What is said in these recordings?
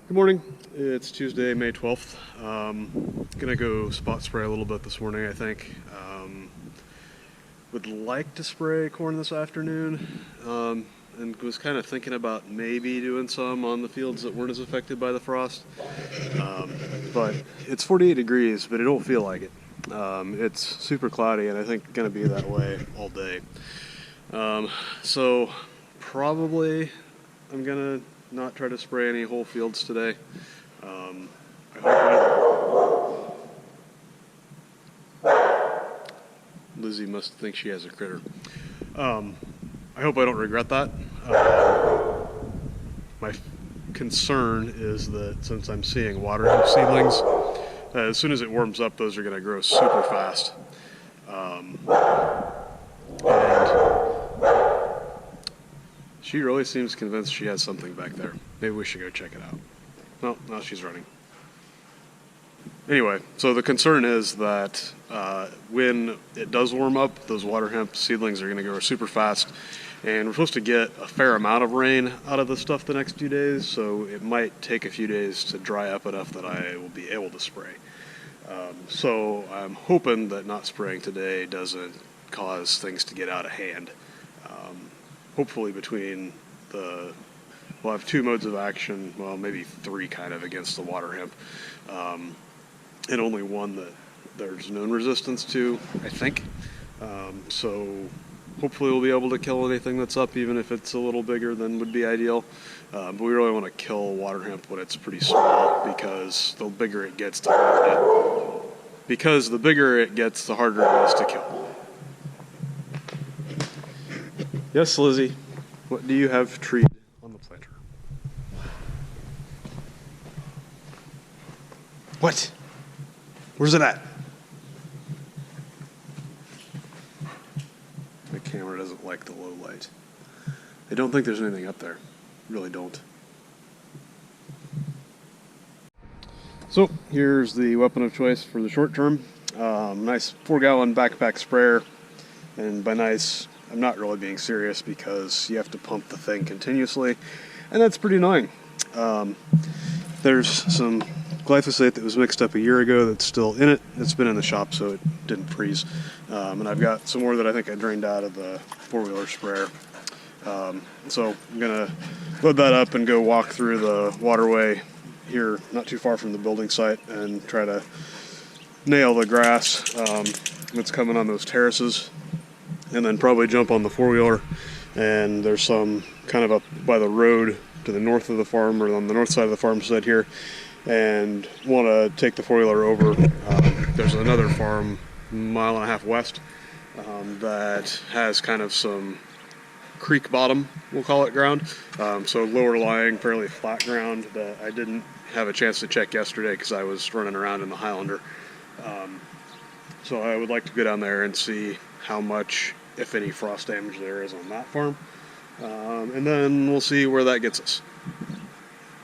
Good morning. It's Tuesday, May 12th. Gonna go spot spray a little bit this morning, I think. Would like to spray corn this afternoon, and was kind of thinking about maybe doing some on the fields that weren't as affected by the frost. But it's 48 degrees, but it don't feel like it. It's super cloudy, and I think gonna be that way all day. So probably I'm gonna not try to spray any whole fields today. I hope Lizzie must think she has a critter. I hope I don't regret that. My concern is that since I'm seeing water seedlings, as soon as it warms up, those are going to grow super fast. And she really seems convinced she has something back there. Maybe we should go check it out. Well, now she's running. Anyway, so the concern is that when it does warm up, those water hemp seedlings are going to grow super fast. And we're supposed to get a fair amount of rain out of this stuff the next few days, so it might take a few days to dry up enough that I will be able to spray. So I'm hoping that not spraying today doesn't cause things to get out of hand. Hopefully we'll have two modes of action, well, maybe three kind of against the water hemp, and only one that there's known resistance to, I think. So hopefully we'll be able to kill anything that's up, even if it's a little bigger than would be ideal. But we really want to kill water hemp when it's pretty small, because the bigger it gets, the harder it is to kill. Yes, Lizzie. What do you have treed on the planter? What? Where's it at? My camera doesn't like the low light. I don't think there's anything up there. Really don't. So here's the weapon of choice for the short term. Nice 4-gallon backpack sprayer. And by nice, I'm not really being serious, because you have to pump the thing continuously, and that's pretty annoying. There's some glyphosate that was mixed up a year ago that's still in it. It's been in the shop, so it didn't freeze. And I've got some more that I think I drained out of the 4-wheeler sprayer. So I'm gonna load that up and go walk through the waterway here, not too far from the building site, and try to nail the grass that's coming on those terraces. And then probably jump on the 4-wheeler, and there's some kind of up by the road to the north of the farm, or on the north side of the farm side here, and want to take the 4-wheeler over. There's another farm 1.5 miles west that has kind of some creek bottom, we'll call it, ground. So lower lying, fairly flat ground that I didn't have a chance to check yesterday because I was running around in the Highlander. So I would like to go down there and see how much, if any, frost damage there is on that farm. And then we'll see where that gets us.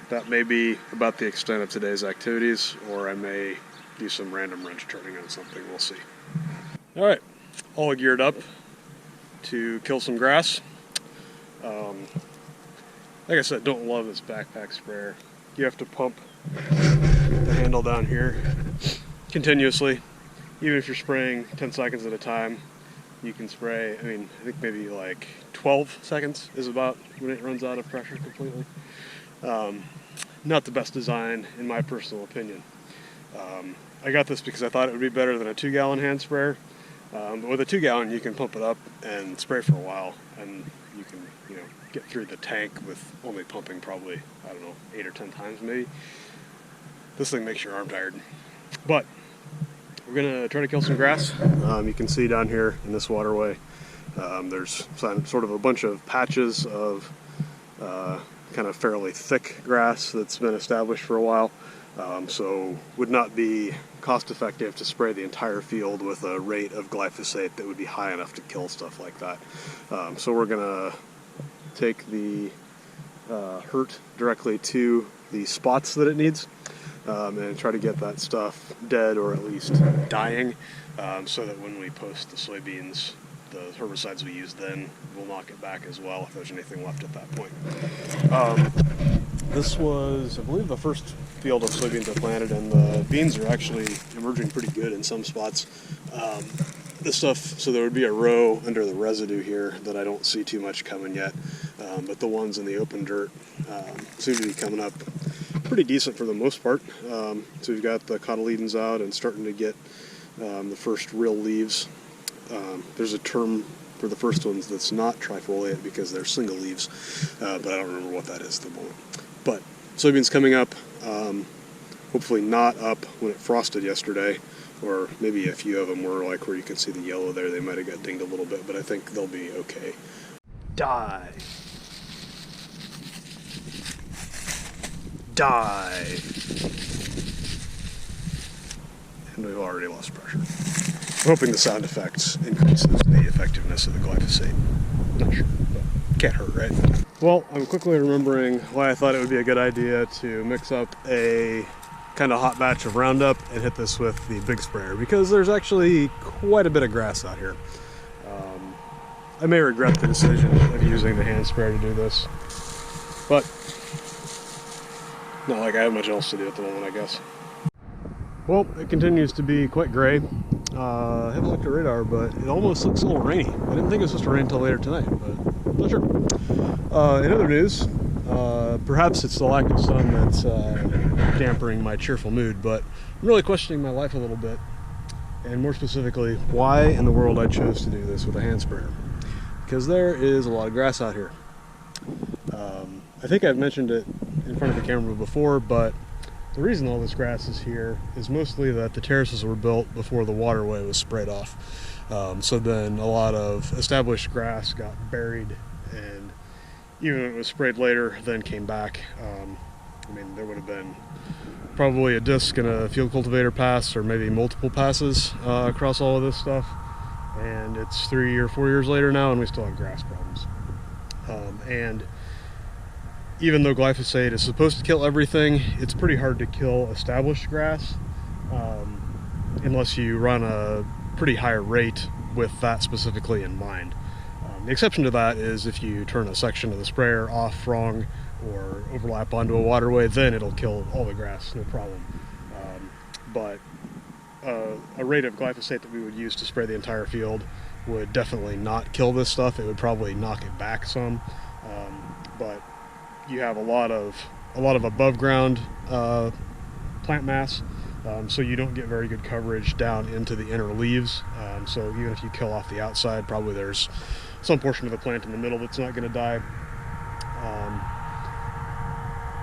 That may be about the extent of today's activities, or I may do some random wrench turning on something. We'll see. All right, all geared up to kill some grass. Like I said, don't love this backpack sprayer. You have to pump the handle down here continuously. Even if you're spraying 10 seconds at a time, you can spray, I think maybe like 12 seconds is about when it runs out of pressure completely. Not the best design, in my personal opinion. I got this because I thought it would be better than a 2-gallon hand sprayer. But with a 2-gallon, you can pump it up and spray for a while, and you can, get through the tank with only pumping probably, 8 or 10 times maybe. This thing makes your arm tired. But we're gonna try to kill some grass. You can see down here in this waterway, there's sort of a bunch of patches of kind of fairly thick grass that's been established for a while. So would not be cost effective to spray the entire field with a rate of glyphosate that would be high enough to kill stuff like that. So we're gonna take the hurt directly to the spots that it needs, and try to get that stuff dead, or at least dying, so that when we post the soybeans, the herbicides we use then will knock it back as well if there's anything left at that point. This was, I believe, the first field of soybeans I planted, and the beans are actually emerging pretty good in some spots. This stuff, so there would be a row under the residue here that I don't see too much coming yet, but the ones in the open dirt seem to be coming up pretty decent for the most part. So we've got the cotyledons out and starting to get the first real leaves. There's a term for the first ones that's not trifoliate because they're single leaves, but I don't remember what that is at the moment. But soybeans coming up, hopefully not up when it frosted yesterday, or maybe a few of them were like where you can see the yellow there. They might have got dinged a little bit, but I think they'll be okay. Die. Die. And we've already lost pressure. I'm hoping the sound effects increases the effectiveness of the glyphosate. Not sure, but can't hurt, right? Well, I'm quickly remembering why I thought it would be a good idea to mix up a kind of hot batch of Roundup and hit this with the big sprayer, because there's actually quite a bit of grass out here. I may regret the decision of using the hand sprayer to do this, but not like I have much else to do at the moment, I guess. Well, it continues to be quite gray. I haven't looked at radar, but it almost looks a little rainy. I didn't think it was supposed to rain until later tonight, but I'm not sure. In other news, perhaps it's the lack of sun that's dampering my cheerful mood, but I'm really questioning my life a little bit, and more specifically, why in the world I chose to do this with a hand sprayer. Because there is a lot of grass out here. I think I've mentioned it in front of the camera before, but the reason all this grass is here is mostly that the terraces were built before the waterway was sprayed off. So then a lot of established grass got buried, and even when it was sprayed later, then came back. I mean, there would have been probably a disc and a field cultivator pass, or maybe multiple passes across all of this stuff. And it's 3 or 4 years later now, and we still have grass problems. And even though glyphosate is supposed to kill everything, it's pretty hard to kill established grass unless you run a pretty high rate with that specifically in mind. The exception to that is if you turn a section of the sprayer off wrong or overlap onto a waterway, then it'll kill all the grass, no problem. But a rate of glyphosate that we would use to spray the entire field would definitely not kill this stuff. It would probably knock it back some, but you have a lot of above ground plant mass, so you don't get very good coverage down into the inner leaves. So even if you kill off the outside, probably there's some portion of the plant in the middle that's not going to die.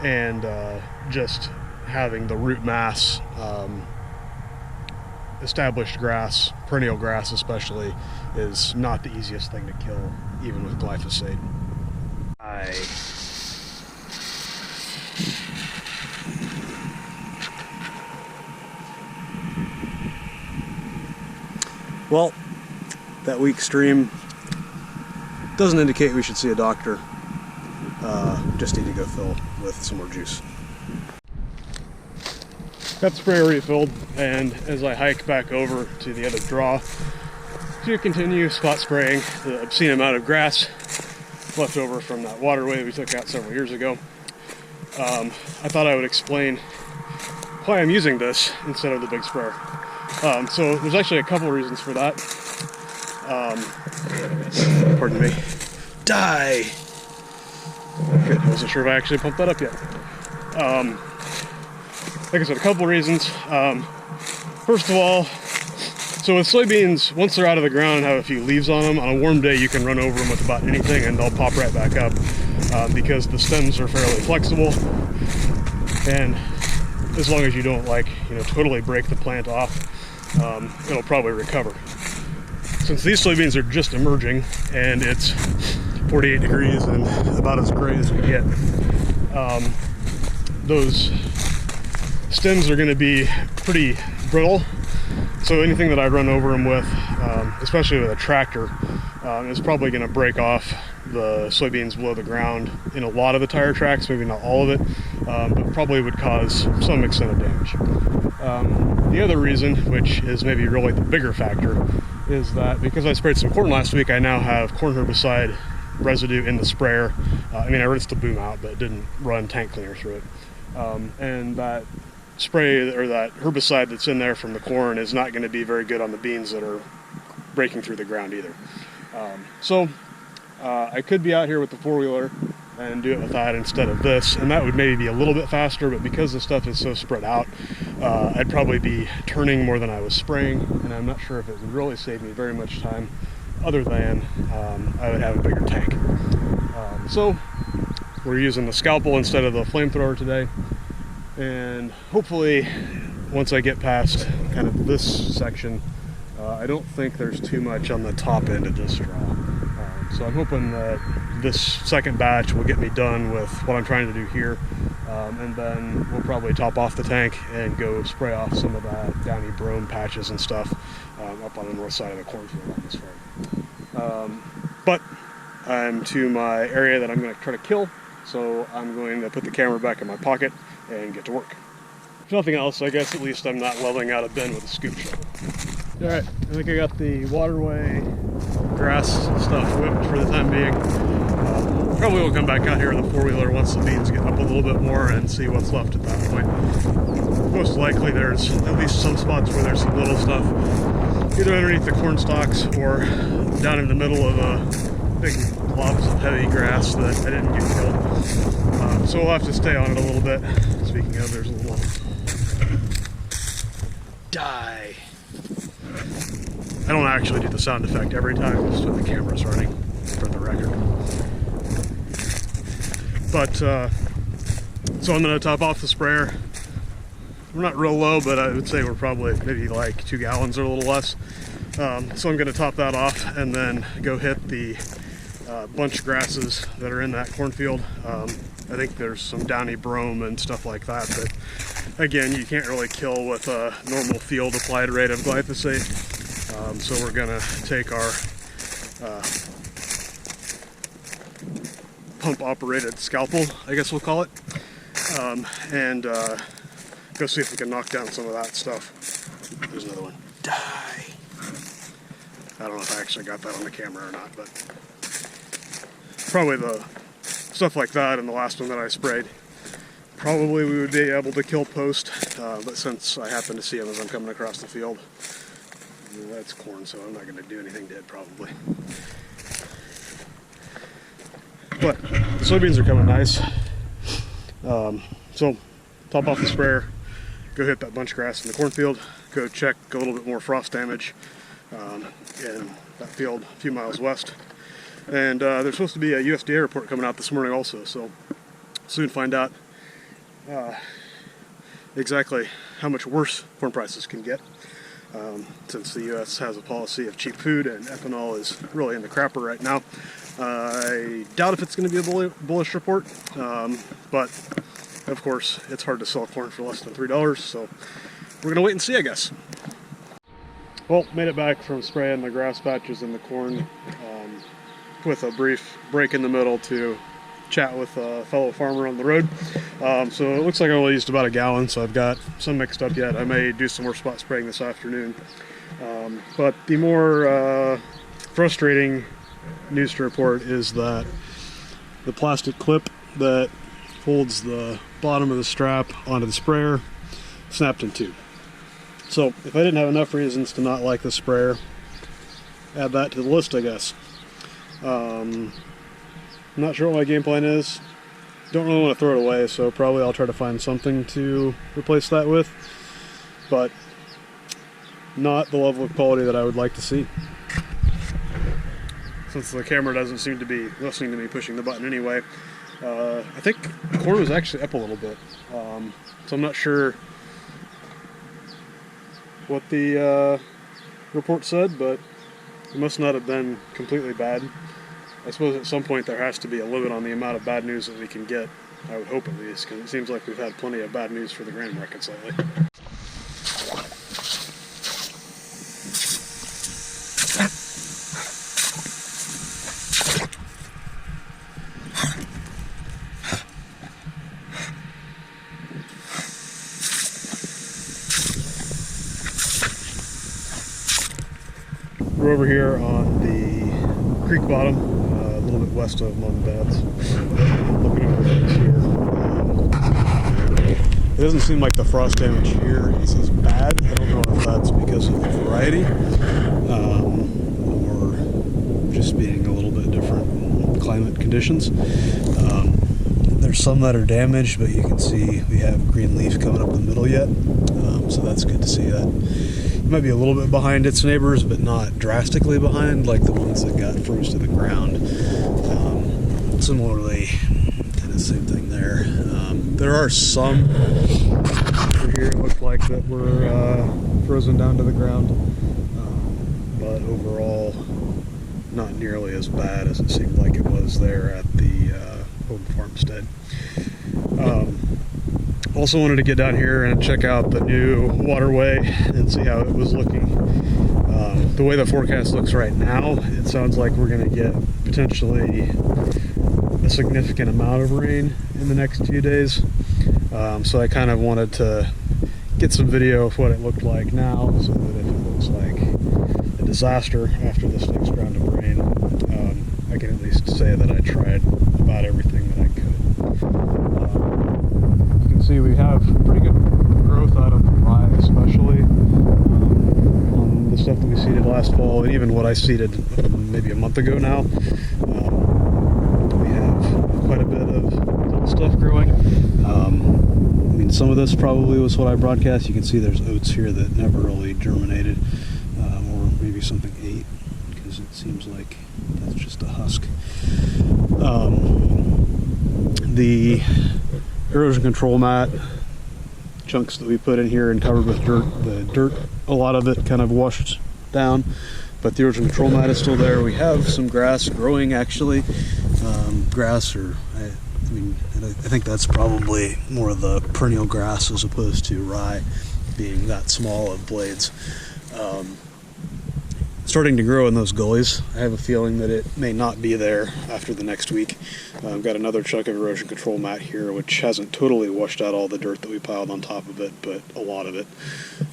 And just having the root mass, established grass, perennial grass especially, is not the easiest thing to kill, even with glyphosate. Well, that weak stream doesn't indicate we should see a doctor. Just need to go fill with some more juice. Got the sprayer refilled, and as I hike back over to the other draw to continue spot spraying the obscene amount of grass left over from that waterway we took out several years ago, I thought I would explain why I'm using this instead of the big sprayer. So there's actually a couple reasons for that. Pardon me. Die! Good, I wasn't sure if I actually pumped that up yet. Like I said, a couple reasons. First of all, so with soybeans, once they're out of the ground and have a few leaves on them, on a warm day you can run over them with about anything and they'll pop right back up, because the stems are fairly flexible, and as long as you don't totally break the plant off, it'll probably recover. Since these soybeans are just emerging and it's 48 degrees and about as gray as we get, those stems are going to be pretty brittle. So anything that I run over them with, especially with a tractor, is probably going to break off the soybeans below the ground in a lot of the tire tracks, maybe not all of it, but probably would cause some extent of damage. The other reason, which is maybe really the bigger factor, is that because I sprayed some corn last week, I now have corn herbicide residue in the sprayer I mean, I rinsed the boom out, but didn't run tank cleaner through it. And that spray or that herbicide that's in there from the corn is not going to be very good on the beans that are breaking through the ground either. I could be out here with the four-wheeler and do it with that instead of this, and that would maybe be a little bit faster, but because the stuff is so spread out, I'd probably be turning more than I was spraying, and I'm not sure if it would really save me very much time other than I would have a bigger tank. So we're using the scalpel instead of the flamethrower today, and hopefully once I get past kind of this section, I don't think there's too much on the top end of this straw. So I'm hoping that this second batch will get me done with what I'm trying to do here, and then we'll probably top off the tank and go spray off some of that downy brome patches and stuff up on the north side of the cornfield on this farm. But I'm to my area that I'm going to try to kill, so I'm going to put the camera back in my pocket and get to work. If nothing else, I guess at least I'm not leveling out a bin with a scoop shovel. Alright, I think I got the Waterway grass stuff whipped for the time being. Probably will come back out here with a four-wheeler once the beans get up a little bit more and see what's left at that point. Most likely there's at least some spots where there's some little stuff, either underneath the corn stalks or down in the middle of a big globs of heavy grass that I didn't get killed. So we'll have to stay on it a little bit. Speaking of, there's a little die. I don't actually do the sound effect every time, just when the camera's running, for the record. But, so I'm going to top off the sprayer. We're not real low, but I would say we're probably maybe like 2 gallons or a little less. So I'm going to top that off and then go hit the bunch grasses that are in that cornfield. I think there's some downy brome and stuff like that that, again, you can't really kill with a normal field applied rate of glyphosate. So we're going to take our pump-operated scalpel, I guess we'll call it, and go see if we can knock down some of that stuff. There's another one. Die! I don't know if I actually got that on the camera or not, but probably the stuff like that and the last one that I sprayed, probably we would be able to kill post, but since I happen to see them as I'm coming across the field, that's corn, so I'm not going to do anything to it probably. But the soybeans are coming nice. So top off the sprayer, go hit that bunch grass in the cornfield, go check a little bit more frost damage in that field a few miles west. And there's supposed to be a USDA report coming out this morning also, so soon find out exactly how much worse corn prices can get. Since the U.S. has a policy of cheap food and ethanol is really in the crapper right now. I doubt if it's going to be a bullish report, but of course it's hard to sell corn for less than $3, so we're going to wait and see, I guess. Well, made it back from spraying the grass patches and the corn with a brief break in the middle to chat with a fellow farmer on the road. So it looks like I only used about a gallon, so I've got some mixed up yet. I may do some more spot spraying this afternoon. But the more frustrating news to report is that the plastic clip that holds the bottom of the strap onto the sprayer snapped in two. So if I didn't have enough reasons to not like the sprayer, add that to the list, I guess. I'm not sure what my game plan is. Don't really want to throw it away, so probably I'll try to find something to replace that with, but not the level of quality that I would like to see. Since the camera doesn't seem to be listening to me pushing the button anyway, I think the corn was actually up a little bit, so I'm not sure what the report said, but it must not have been completely bad. I suppose at some point there has to be a limit on the amount of bad news that we can get. I would hope at least, because it seems like we've had plenty of bad news for the grain markets lately. We're over here on the creek bottom, little bit west of Mud Beds. Looking over things here. It doesn't seem like the frost damage here is as bad. I don't know if that's because of the variety or just being a little bit different climate conditions. There's some that are damaged, but you can see we have green leaf coming up the middle yet, so that's good to see that. It might be a little bit behind its neighbors, but not drastically behind like the ones that got froze to the ground. Similarly, kind of same thing there. There are some over here it looked like that were frozen down to the ground, but overall not nearly as bad as it seemed like it was there at the home farmstead. Also wanted to get down here and check out the new Waterway and see how it was looking. The way the forecast looks right now, it sounds like we're going to get potentially a significant amount of rain in the next few days. So I kind of wanted to get some video of what it looked like now, so that if it looks like a disaster after this next round of rain, I can at least say that I tried about everything that I could. You can see we have pretty good growth out of the rye, especially on the stuff that we seeded last fall, and even what I seeded maybe a month ago now. We have quite a bit of little stuff growing. I mean, some of this probably was what I broadcast. You can see there's oats here that never really germinated, or maybe something ate, because it seems like that's just a husk. The erosion control mat chunks that we put in here and covered with dirt, the dirt, a lot of it kind of washed down, but the erosion control mat is still there. We have some grass growing, actually. Grass, or I think that's probably more of the perennial grass as opposed to rye being that small of blades. Starting to grow in those gullies. I have a feeling that it may not be there after the next week. I've got another chunk of erosion control mat here, which hasn't totally washed out all the dirt that we piled on top of it, but a lot of it.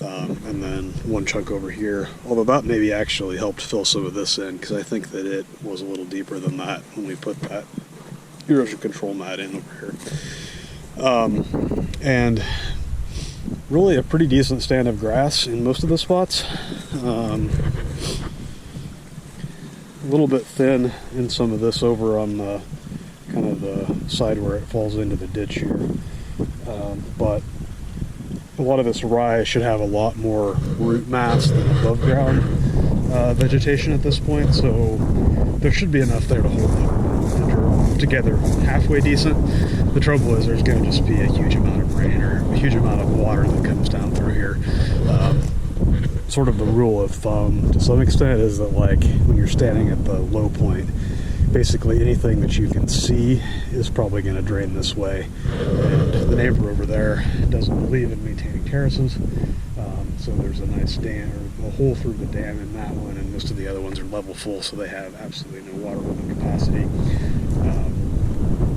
And then one chunk over here, although that maybe actually helped fill some of this in, because I think that it was a little deeper than that when we put that erosion control mat in over here. And really a pretty decent stand of grass in most of the spots. A little bit thin in some of this over on the kind of the side where it falls into the ditch here, but a lot of this rye should have a lot more root mass than above ground vegetation at this point, so there should be enough there to hold the dirt together halfway decent. The trouble is there's going to just be a huge amount of rain or a huge amount of water that comes down through here. Sort of the rule of thumb to some extent is that, like, when you're standing at the low point, basically anything that you can see is probably going to drain this way. And the neighbor over there doesn't believe in maintaining terraces, so there's a nice dam, or a hole through the dam in that one, and most of the other ones are level full, so they have absolutely no water holding capacity.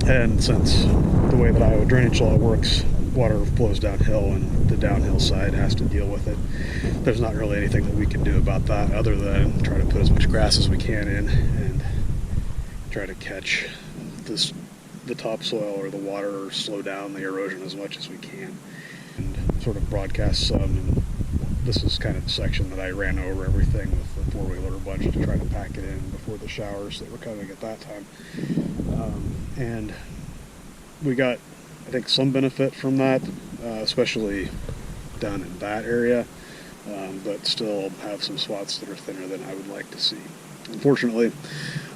And since the way that Iowa drainage law works, water flows downhill and the downhill side has to deal with it. There's not really anything that we can do about that other than try to put as much grass as we can in and try to catch the topsoil or the water, or slow down the erosion as much as we can, and sort of broadcast some. And this is kind of the section that I ran over everything with the four-wheeler bunch to try to pack it in before the showers that were coming at that time. And we got, I think, some benefit from that, especially down in that area, but still have some spots that are thinner than I would like to see. Unfortunately,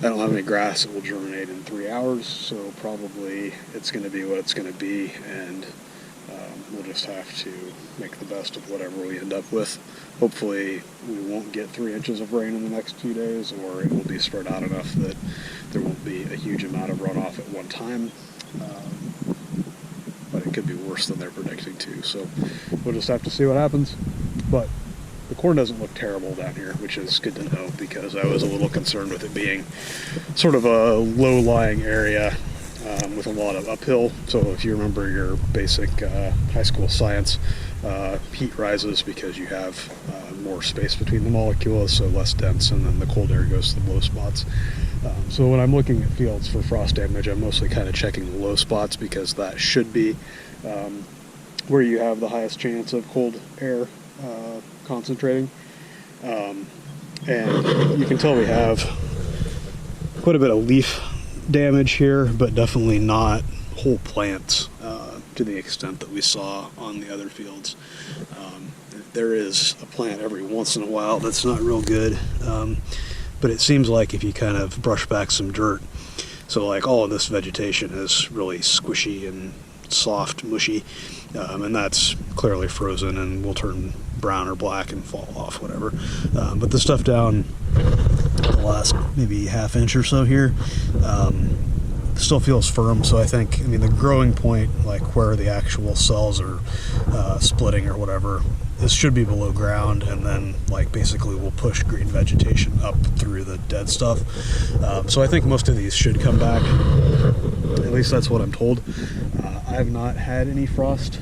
I don't have any grass that will germinate in 3 hours, so probably it's going to be what it's going to be, and we'll just have to make the best of whatever we end up with. Hopefully we won't get 3 inches of rain in the next 2 days, or it will be spread out enough that there won't be a huge amount of runoff at one time. But it could be worse than they're predicting too, so we'll just have to see what happens. But the corn doesn't look terrible down here, which is good to know, because I was a little concerned with it being sort of a low-lying area. with a lot of uphill. So if you remember your basic high school science, heat rises because you have more space between the molecules, so less dense, and then the cold air goes to the low spots. So when I'm looking at fields for frost damage, I'm mostly kind of checking the low spots because that should be where you have the highest chance of cold air concentrating. And you can tell we have quite a bit of leaf damage here, but definitely not whole plants to the extent that we saw on the other fields. There is a plant every once in a while that's not real good, but it seems like if you kind of brush back some dirt, so like all of this vegetation is really squishy and soft, mushy, and that's clearly frozen and will turn brown or black and fall off, whatever. But the stuff down the last maybe half inch or so here still feels firm, so I mean the growing point, like where the actual cells are splitting or whatever, this should be below ground, and then like basically we'll push green vegetation up through the dead stuff. So I think most of these should come back, at least that's what I'm told. I have not had any frost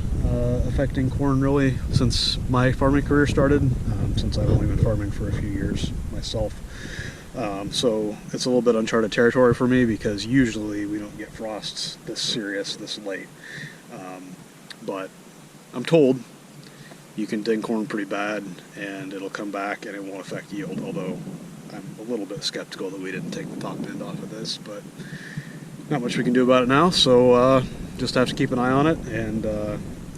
affecting corn really since my farming career started, since I've only been farming for a few years myself. So it's a little bit uncharted territory for me because usually we don't get frosts this serious this late. But I'm told you can ding corn pretty bad and it'll come back and it won't affect yield, although I'm a little bit skeptical that we didn't take the top end off of this, but not much we can do about it now, so just have to keep an eye on it, and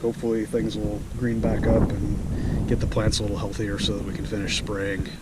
hopefully things will green back up and get the plants a little healthier so that we can finish spraying